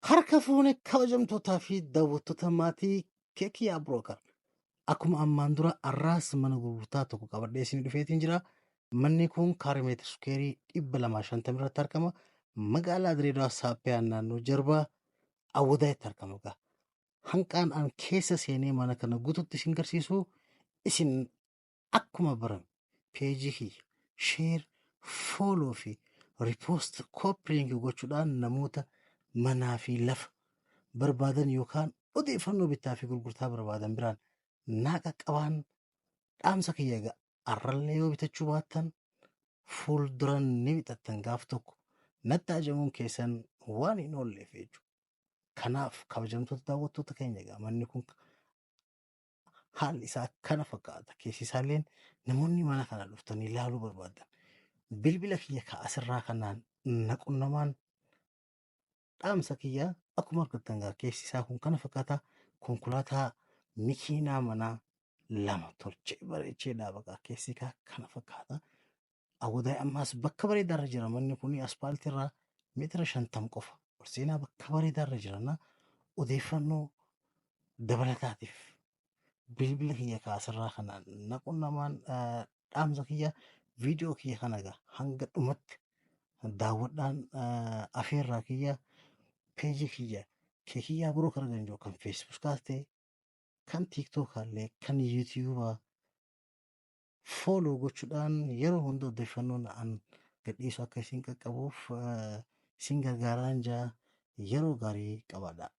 Harka fuune kabajamtootaa fi daawwattoota maatii Keekiyyaa Brookar. Akkuma ammaan dura arraas mana gurgurtaa tokko qabadhee isin dhufeetiin jira. Manni kun kaaree meetira iskuweerii 250 irratti argama. Magaalaa Direedawaa Saappiyaan naannoo Jarbaa Awwadaatti argama. Hanqaan an keessa seenee mana kana guututti isin garsiisu isin akkuma barame peejii kiyya sheer fooloo fi riipoost kooppilingi gochuudhaan namoota manaa fi lafa barbaadan yookaan odeeffannoo bittaa fi gurgurtaa barbaadan biraan naaqa qabaan dhaamsa kiyya egaa arrallee yoo bitachuu baattan fuulduran ni bixattan gaaf tokko natti ajamuun keessan waan hin oolleef jechuudha. Kanaaf kabajamtoota daawwattoota keenya egaa manni kun haalli isaa kana fakkaata. Keessi isaalleen namoonni mana kana dhuftanii ilaaluu barbaadan bilbila kiyya asirraa kanaan naqunnamaan dhaamsa kiyya akkuma argattan egaa keessi isaa kun kana fakkaata. Konkolaataa makiinaa manaa lama tolchee bareechee dhaabagaa keessi isaa kana fakkaata. Awwadaay ammaas bakka bareedaarra jira manni kun aspaaltiirraa meetira 50 qofa. Seenaa bakka bareedaarra jiranna odeeffannoo dabalataatiif bilbila kiyya asirraa kanaan naqunnamaan dhaamsa kiyya viidiyoo kiyya kana egaa hanga dhumatti daawwadhaan afeerraa kiyya peejii kiyya Keekiyyaa Brookar jiru kan feesbuukaas ta'e kan tiiktookallee kan yuutiyuubaa fooloo gochuudhaan yeroo hunda odeeffannoo an gadhiisu akka isin qaqqabuuf isin gargaaraan jaa yeroo gaarii qabaadha.